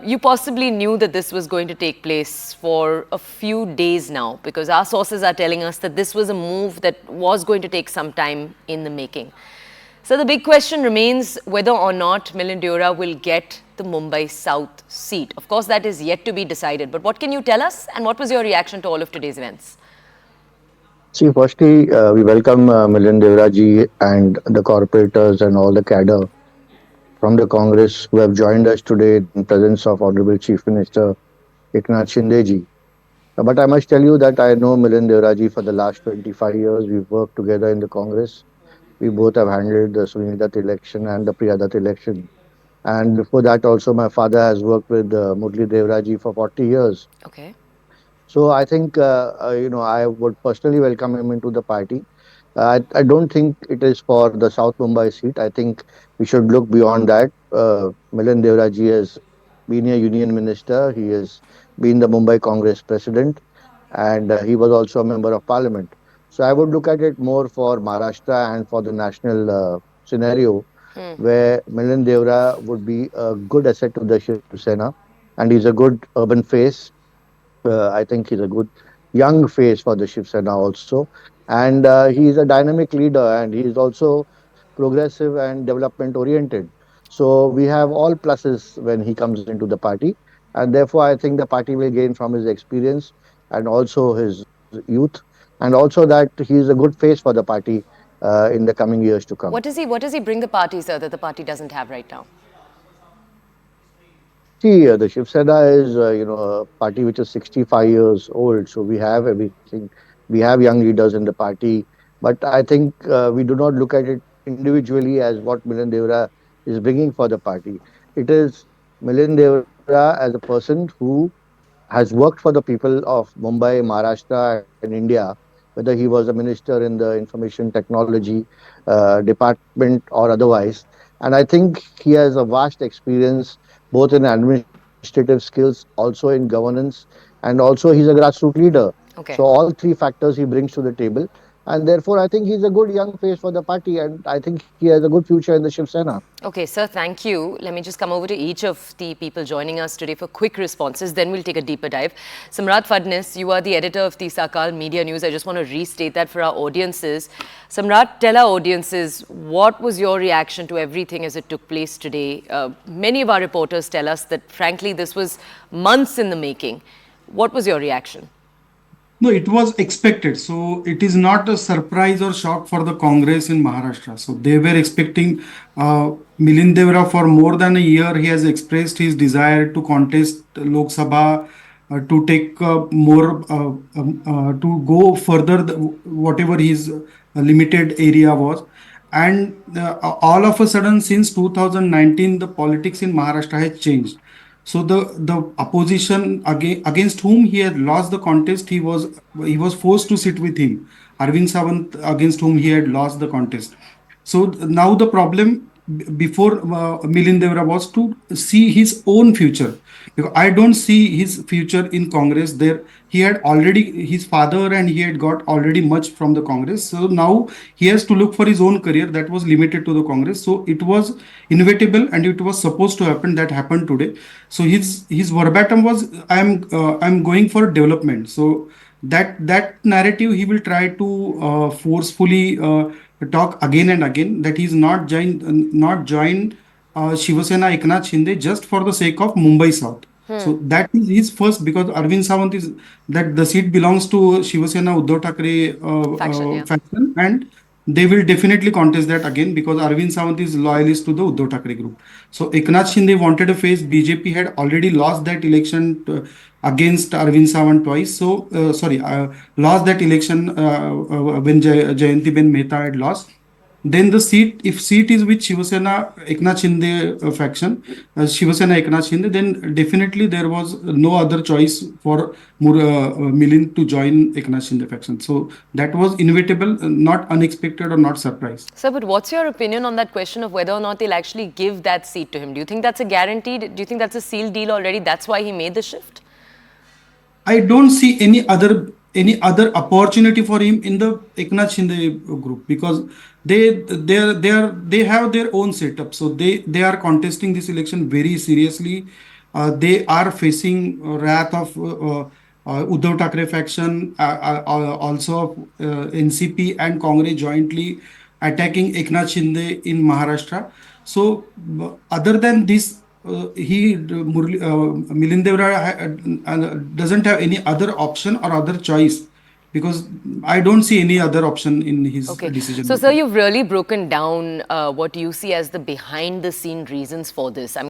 You possibly knew that this was going to take place for a few days now, because our sources are telling us that this was a move that was going to take some time in the making. So the big question remains whether or not Milind Deora will get the Mumbai South seat. Of course, that is yet to be decided. But what can you tell us, and what was your reaction to all of today's events? See, firstly, we welcome Milind Deora ji and the corporators and all the cadre from the Congress who have joined us today in presence of Honorable Chief Minister Eknath Shinde ji. But I must tell you that I know Milind Deora ji for the last 25 years. We've worked together in the Congress. We both have handled the Sunil election and the Priya election. And before that, also, my father has worked with Murli Deora ji for 40 years. Okay. So I think, I would personally welcome him into the party. I don't think it is for the South Mumbai seat. I think we should look beyond that. Milind Deora ji has been a union minister. He has been the Mumbai Congress president, and he was also a member of parliament. So I would look at it more for Maharashtra and for the national scenario, where Milind Deora would be a good asset to the Shiv Sena, and he's a good urban face. I think he's a good young face for the Shiv Sena also. And he's a dynamic leader and he's also progressive and development oriented. So we have all pluses when he comes into the party. And therefore, I think the party will gain from his experience and also his youth. And also that he is a good face for the party in the coming years to come. What does he bring the party, sir, that the party doesn't have right now? See, the Shiv Sena is, a party which is 65 years old. So we have everything. We have young leaders in the party. But I think we do not look at it individually as what Milind Deora is bringing for the party. It is Milind Deora as a person who has worked for the people of Mumbai, Maharashtra, and India, whether he was a minister in the information technology department or otherwise. And I think he has a vast experience both in administrative skills, also in governance, and also he's a grassroots leader. So Okay. all three factors he brings to the table. And therefore, I think he's a good young face for the party, and I think he has a good future in the Shiv Sena. Okay, sir, thank you. Let me just come over to each of the people joining us today for quick responses. Then we'll take a deeper dive. Samrat Fadnis, you are the editor of the Sakal Media News. I just want to restate that for our audiences. Samrat, tell our audiences, what was your reaction to everything as it took place today? Many of our reporters tell us that, frankly, this was months in the making. What was your reaction? No, it was expected. So it is not a surprise or shock for the Congress in Maharashtra. So they were expecting Milind Deora for more than a year. He has expressed his desire to contest Lok Sabha, to take to go further, whatever his limited area was. And all of a sudden, since 2019, the politics in Maharashtra has changed. So the opposition against whom he had lost the contest, he was forced to sit with him. Arvind Sawant, against whom he had lost the contest. So now the problem before Milind Deora was to see his own future. Because I don't see his future in Congress. There he had already his father and he had got already much from the Congress. So now he has to look for his own career that was limited to the Congress. So it was inevitable and it was supposed to happen. That happened today. So his verbatim was, I'm going for development. So that narrative he will try to forcefully talk again and again, that he's not joined Shiv Sena Eknath Shinde just for the sake of Mumbai South. So that is his first, because Arvind Sawant is that the seat belongs to Shiv Sena Uddhav Thackeray Faction, yeah. faction, and they will definitely contest that again because Arvind Sawant is loyalist to the Uddhav Thackeray group. So Eknath Shinde wanted to face BJP, had already lost that election against Arvind Sawant twice. So lost that election when Jayanti Ben Mehta had lost. Then the seat, if seat is with Shiv Sena Eknath Shinde faction, Shiv Sena Eknath Shinde, then definitely there was no other choice for Milind to join Eknath Shinde faction. So that was inevitable, not unexpected or not surprise. Sir, but what's your opinion on that question of whether or not they'll actually give that seat to him? Do you think that's a guaranteed? Do you think that's a sealed deal already? That's why he made the shift? I don't see any other opportunity for him in the Eknath Shinde group because they have their own setup. So they are contesting this election very seriously. they are facing wrath of Uddhav Thackeray faction, also NCP and Congress jointly attacking Eknath Shinde in Maharashtra. So, other than this, Milind Deora doesn't have any other option or other choice, because I don't see any other option in his Okay. decision So, sir, making. you've really broken down what you see as the behind the scene reasons for this.